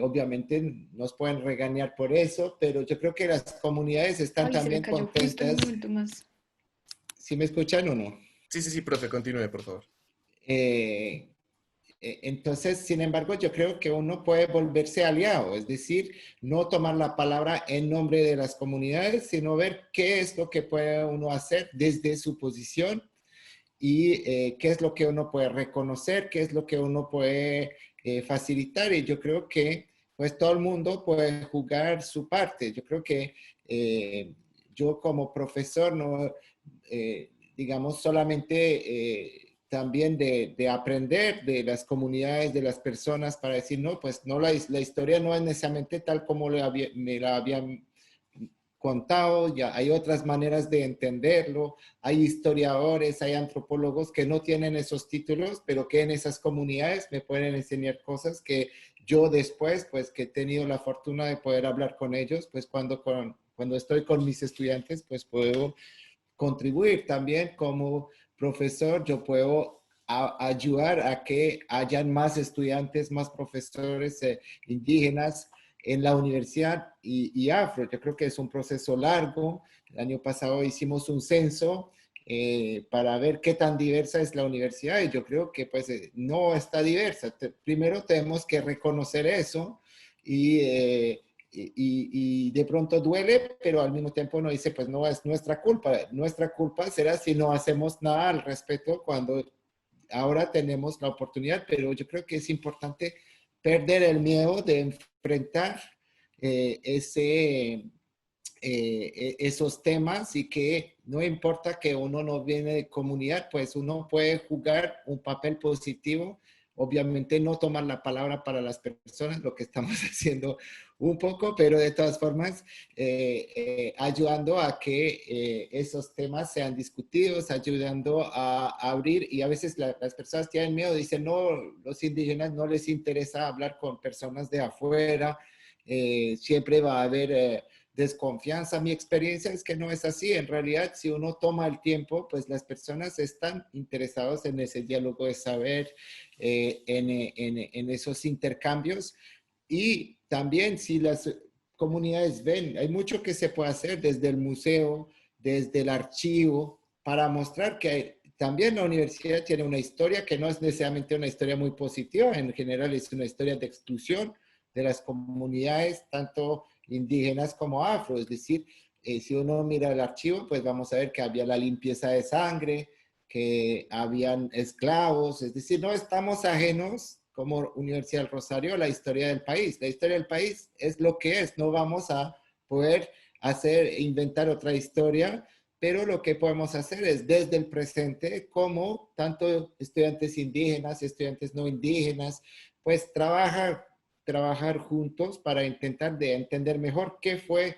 obviamente nos pueden regañar por eso, pero yo creo que las comunidades están también contentas. ¿Sí me escuchan o no? Sí, profe, continúe, por favor. Entonces, sin embargo, yo creo que uno puede volverse aliado, es decir, no tomar la palabra en nombre de las comunidades, sino ver qué es lo que puede uno hacer desde su posición y qué es lo que uno puede reconocer, qué es lo que uno puede facilitar. Y yo creo que pues todo el mundo puede jugar su parte. Yo creo que yo como profesor, no, digamos, solamente también de aprender de las comunidades, de las personas, para decir, no, pues no, la historia no es necesariamente tal como me la habían contado, ya hay otras maneras de entenderlo, hay historiadores, hay antropólogos que no tienen esos títulos, pero que en esas comunidades me pueden enseñar cosas que yo después, pues que he tenido la fortuna de poder hablar con ellos, pues cuando estoy con mis estudiantes, pues puedo contribuir también como profesor, yo puedo ayudar a que hayan más estudiantes, más profesores indígenas en la universidad y afro. Yo creo que es un proceso largo. El año pasado hicimos un censo para ver qué tan diversa es la universidad, y yo creo que pues no está diversa. Primero tenemos que reconocer eso y, y de pronto duele, pero al mismo tiempo uno dice, pues no es nuestra culpa. Nuestra culpa será si no hacemos nada al respecto cuando ahora tenemos la oportunidad, pero yo creo que es importante perder el miedo de enfrentar esos temas, y que no importa que uno no viene de comunidad, pues uno puede jugar un papel positivo. Obviamente no tomar la palabra para las personas, lo que estamos haciendo un poco, pero de todas formas ayudando a que esos temas sean discutidos, ayudando a abrir, y a veces las personas tienen miedo, dicen, no, los indígenas no les interesa hablar con personas de afuera, siempre va a haber desconfianza. Mi experiencia es que no es así. En realidad, si uno toma el tiempo, pues las personas están interesadas en ese diálogo de saber, en esos intercambios. Y también si las comunidades ven, hay mucho que se puede hacer desde el museo, desde el archivo, para mostrar que también la universidad tiene una historia que no es necesariamente una historia muy positiva. En general es una historia de exclusión de las comunidades, tanto indígenas como afro. Es decir, si uno mira el archivo, pues vamos a ver que había la limpieza de sangre, que habían esclavos. Es decir, no estamos ajenos como Universidad del Rosario a la historia del país. La historia del país es lo que es. No vamos a poder inventar otra historia, pero lo que podemos hacer es desde el presente, como tanto estudiantes indígenas, estudiantes no indígenas, pues trabajar juntos para intentar de entender mejor qué fue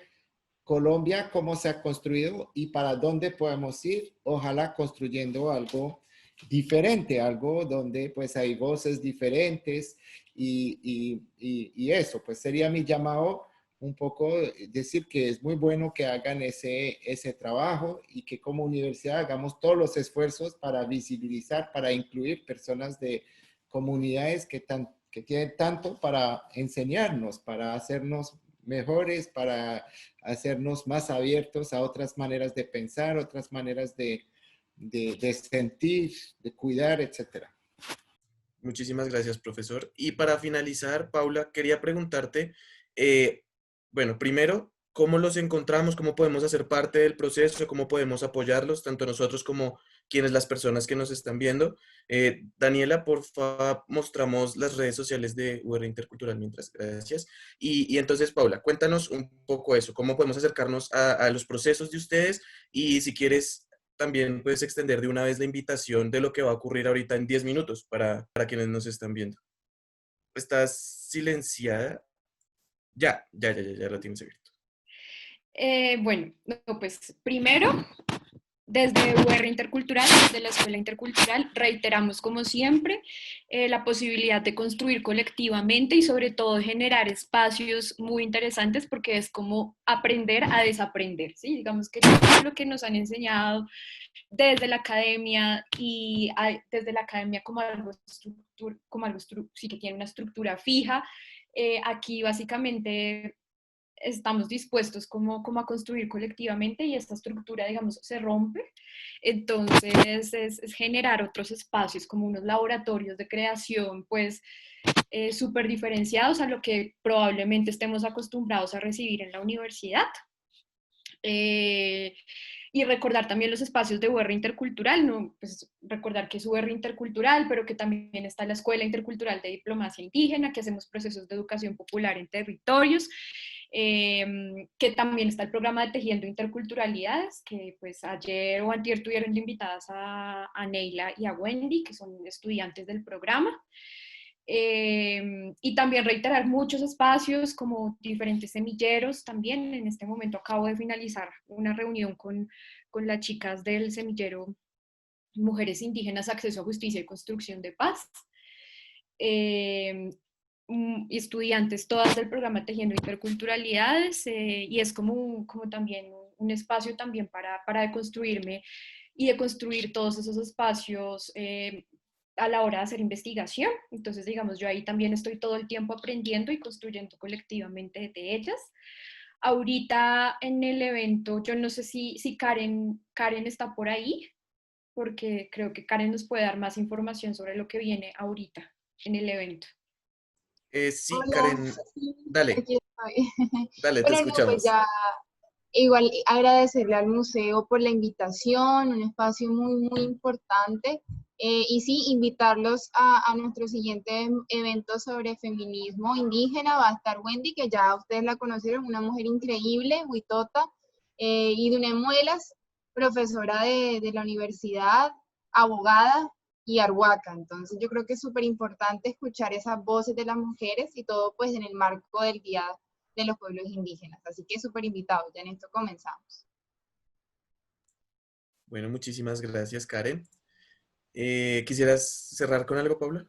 Colombia, cómo se ha construido y para dónde podemos ir, ojalá construyendo algo diferente, algo donde pues hay voces diferentes, y eso, pues sería mi llamado un poco, decir que es muy bueno que hagan ese trabajo, y que como universidad hagamos todos los esfuerzos para visibilizar, para incluir personas de comunidades que tienen tanto para enseñarnos, para hacernos mejores, para hacernos más abiertos a otras maneras de pensar, otras maneras de sentir, de cuidar, etcétera. Muchísimas gracias, profesor. Y para finalizar, Paula, quería preguntarte, eh, bueno, primero, ¿cómo los encontramos? ¿Cómo podemos hacer parte del proceso? ¿Cómo podemos apoyarlos, tanto nosotros como las personas que nos están viendo? Daniela, por favor, mostramos las redes sociales de UR Intercultural mientras, gracias. Y entonces, Paula, cuéntanos un poco eso, ¿cómo podemos acercarnos a los procesos de ustedes? Y si quieres, también puedes extender de una vez la invitación de lo que va a ocurrir ahorita en 10 minutos para quienes nos están viendo. ¿Estás silenciada? Ya lo tienes abierto. Bueno, no, pues primero, desde UR Intercultural, desde la Escuela Intercultural, reiteramos como siempre la posibilidad de construir colectivamente y sobre todo generar espacios muy interesantes, porque es como aprender a desaprender, ¿sí? Digamos que todo lo que nos han enseñado desde la academia y desde la academia como algo, sí, que tiene una estructura fija, aquí básicamente estamos dispuestos como a construir colectivamente, y esta estructura, digamos, se rompe. Entonces es generar otros espacios como unos laboratorios de creación, pues súper diferenciados a lo que probablemente estemos acostumbrados a recibir en la universidad. Y recordar también los espacios de UR Intercultural, ¿no? Pues recordar que es UR Intercultural, pero que también está la Escuela Intercultural de Diplomacia Indígena, que hacemos procesos de educación popular en territorios, que también está el programa de Tejiendo Interculturalidades, que pues ayer o antier tuvieron invitadas a Neila y a Wendy, que son estudiantes del programa. Y también reiterar muchos espacios como diferentes semilleros. También en este momento acabo de finalizar una reunión con las chicas del semillero Mujeres Indígenas, Acceso a Justicia y Construcción de Paz. Estudiantes todas del programa Tejiendo Interculturalidades, y es como también un espacio también para deconstruirme y de construir todos esos espacios a la hora de hacer investigación. Entonces, digamos, yo ahí también estoy todo el tiempo aprendiendo y construyendo colectivamente de ellas. Ahorita en el evento, yo no sé si Karen está por ahí. porque creo que Karen nos puede dar más información sobre lo que viene ahorita en el evento. Sí, Hola, Karen, sí, dale, aquí estoy. dale, te Bueno, no, pues escuchamos. ya igual agradecerle al museo por la invitación, un espacio muy importante. Y sí, invitarlos a nuestro siguiente evento sobre feminismo indígena. Va a estar Wendy, que ya ustedes la conocieron, una mujer increíble, Huitota, y Duné Muelas, profesora de la universidad, abogada y Arhuaca. Entonces yo creo que es súper importante escuchar esas voces de las mujeres y todo pues en el marco del Día de los Pueblos Indígenas. Así que súper invitados, ya en esto comenzamos. Bueno, muchísimas gracias, Karen. ¿Quisieras cerrar con algo, Paula?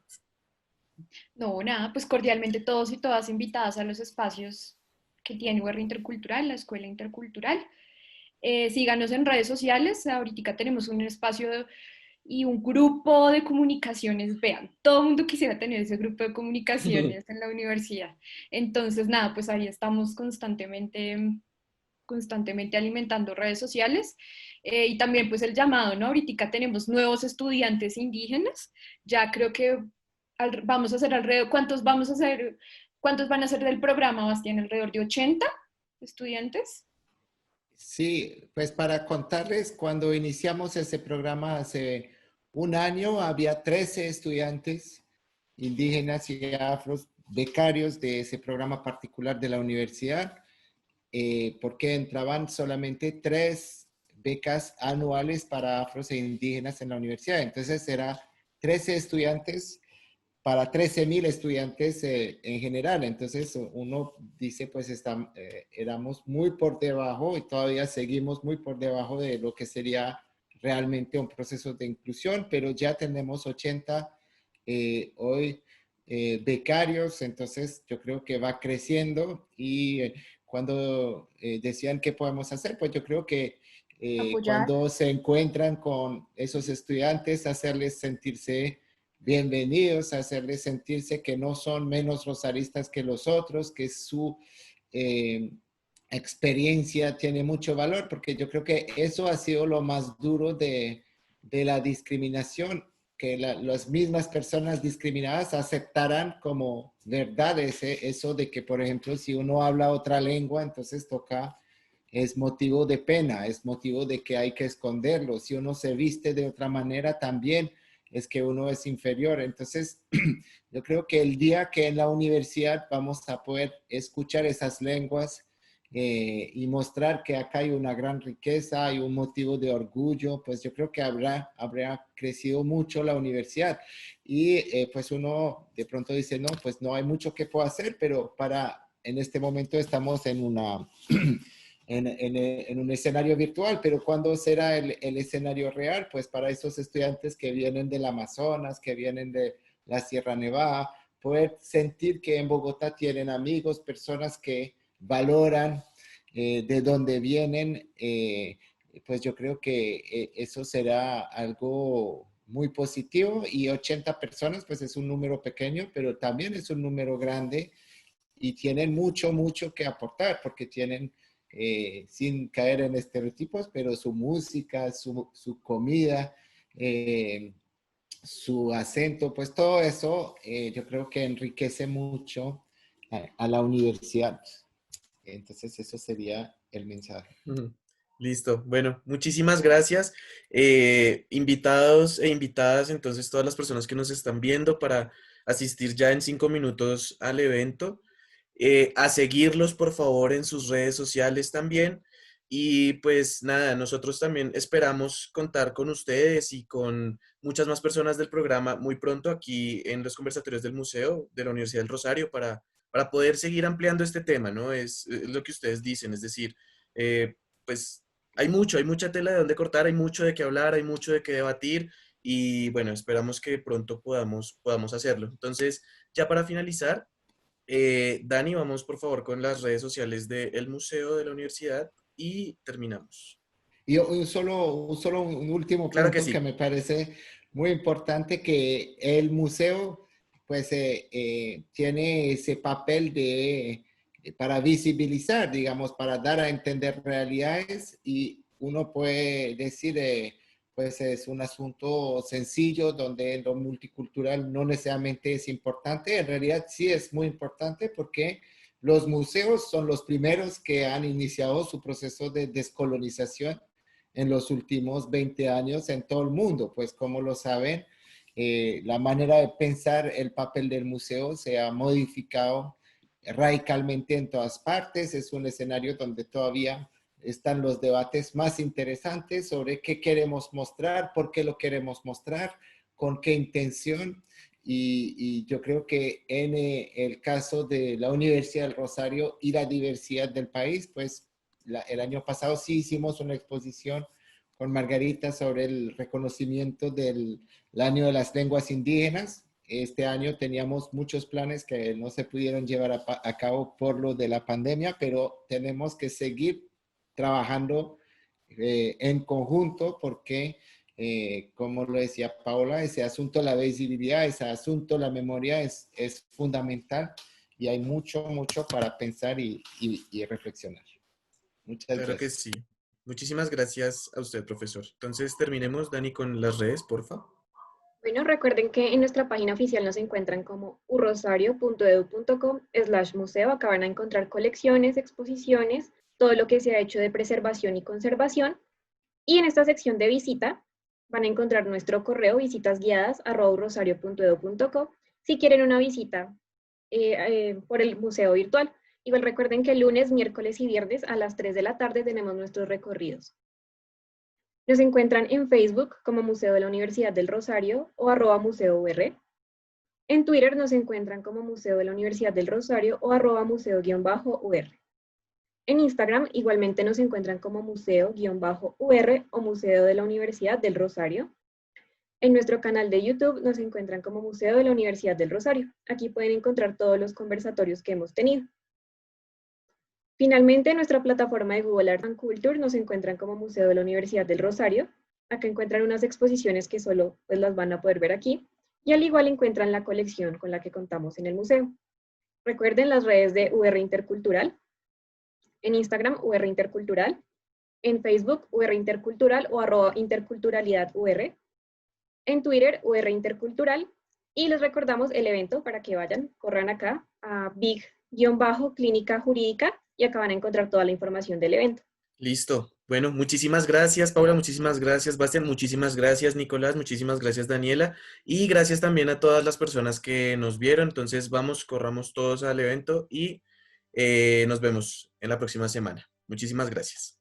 No, nada, pues cordialmente todos y todas invitadas a los espacios que tiene UR Intercultural, la Escuela Intercultural. Síganos en redes sociales, ahorita tenemos un espacio y un grupo de comunicaciones, vean, todo el mundo quisiera tener ese grupo de comunicaciones en la universidad. Entonces, nada, pues ahí estamos constantemente alimentando redes sociales y también pues el llamado, ¿no? Ahorita tenemos nuevos estudiantes indígenas, ya creo que vamos a hacer alrededor, ¿cuántos vamos a hacer? ¿Cuántos van a ser del programa, Bastián? ¿Alrededor de 80 estudiantes? Sí, pues para contarles, cuando iniciamos ese programa hace un año, había 13 estudiantes indígenas y afros becarios de ese programa particular de la universidad, porque entraban solamente 3 becas anuales para afros e indígenas en la universidad. Entonces era 13 estudiantes para 13,000 estudiantes en general. Entonces uno dice, pues éramos muy por debajo y todavía seguimos muy por debajo de lo que sería realmente un proceso de inclusión, pero ya tenemos 80 hoy becarios, entonces yo creo que va creciendo y cuando decían qué podemos hacer, pues yo creo que Apoyar. cuando se encuentran con esos estudiantes, hacerles sentirse bienvenidos, hacerles sentirse que no son menos rosaristas que los otros, que su eh, experiencia tiene mucho valor, porque yo creo que eso ha sido lo más duro de la discriminación, que las mismas personas discriminadas aceptaran como verdad eso de que, por ejemplo, si uno habla otra lengua, entonces es motivo de pena, es motivo de que hay que esconderlo. Si uno se viste de otra manera, también es que uno es inferior. Entonces, yo creo que el día que en la universidad vamos a poder escuchar esas lenguas y mostrar que acá hay una gran riqueza, hay un motivo de orgullo, pues yo creo que habrá crecido mucho la universidad. Y pues uno de pronto dice, no, pues no hay mucho que puedo hacer, pero en este momento estamos en una... en un escenario virtual, pero ¿cuándo será el escenario real? Pues para esos estudiantes que vienen del Amazonas, que vienen de la Sierra Nevada, poder sentir que en Bogotá tienen amigos, personas que valoran de dónde vienen, pues yo creo que eso será algo muy positivo y 80 personas, pues es un número pequeño, pero también es un número grande y tienen mucho que aportar porque tienen sin caer en estereotipos, pero su música, su comida, su acento, pues todo eso yo creo que enriquece mucho a la universidad. Entonces eso sería el mensaje. Listo. Bueno, muchísimas gracias. Invitados e invitadas, entonces todas las personas que nos están viendo para asistir ya en 5 minutos al evento. A seguirlos, por favor, en sus redes sociales también. Y pues nada, nosotros también esperamos contar con ustedes y con muchas más personas del programa muy pronto aquí en los conversatorios del Museo de la Universidad del Rosario para poder seguir ampliando este tema, ¿no? Es lo que ustedes dicen, es decir, pues hay mucha tela de donde cortar, hay mucho de qué hablar, hay mucho de qué debatir y bueno, esperamos que pronto podamos hacerlo. Entonces, ya para finalizar, Dani, vamos por favor con las redes sociales del museo de la universidad y terminamos. Y un último Claro que punto que sí. me parece muy importante, que el museo pues tiene ese papel para visibilizar, digamos, para dar a entender realidades y uno puede decir, pues es un asunto sencillo donde lo multicultural no necesariamente es importante. En realidad sí es muy importante porque los museos son los primeros que han iniciado su proceso de descolonización en los últimos 20 años en todo el mundo. Pues como lo saben, la manera de pensar el papel del museo se ha modificado radicalmente en todas partes. Es un escenario donde todavía están los debates más interesantes sobre qué queremos mostrar, por qué lo queremos mostrar, con qué intención. Y yo creo que en el caso de la Universidad del Rosario y la diversidad del país, pues el año pasado sí hicimos una exposición con Margarita sobre el reconocimiento del año de las lenguas indígenas. Este año teníamos muchos planes que no se pudieron llevar a cabo por lo de la pandemia, pero tenemos que seguir trabajando en conjunto porque, como lo decía Paola, ese asunto de la visibilidad, ese asunto de la memoria es fundamental y hay mucho para pensar y reflexionar. Muchas Claro que gracias. sí. Muchísimas gracias a usted, profesor. Entonces terminemos, Dani, con las redes, porfa. Bueno, recuerden que en nuestra página oficial nos encuentran como urrosario.edu.com/museo. Acá van a encontrar colecciones, exposiciones, todo lo que se ha hecho de preservación y conservación. Y en esta sección de visita van a encontrar nuestro correo visitasguiadas@urrosario.edu.co si quieren una visita por el museo virtual. Igual recuerden que lunes, miércoles y viernes a las 3 de la tarde tenemos nuestros recorridos. Nos encuentran en Facebook como Museo de la Universidad del Rosario o @museo.ur. En Twitter nos encuentran como Museo de la Universidad del Rosario o @museo_ur. En Instagram igualmente nos encuentran como museo_ur o Museo de la Universidad del Rosario. En nuestro canal de YouTube nos encuentran como Museo de la Universidad del Rosario. Aquí pueden encontrar todos los conversatorios que hemos tenido. Finalmente, en nuestra plataforma de Google Art and Culture nos encuentran como Museo de la Universidad del Rosario. Acá encuentran unas exposiciones que solo pues, las van a poder ver aquí. Y al igual encuentran la colección con la que contamos en el museo. Recuerden las redes de UR Intercultural. En Instagram, UR Intercultural. En Facebook, UR Intercultural o @interculturalidadUR. En Twitter, UR Intercultural. Y les recordamos el evento para que vayan, corran acá a Big-Clínica Jurídica y acá van a encontrar toda la información del evento. Listo. Bueno, muchísimas gracias, Paula, muchísimas gracias, Bastián, muchísimas gracias, Nicolás, muchísimas gracias, Daniela, y gracias también a todas las personas que nos vieron. Entonces, vamos, corramos todos al evento y nos vemos en la próxima semana. Muchísimas gracias.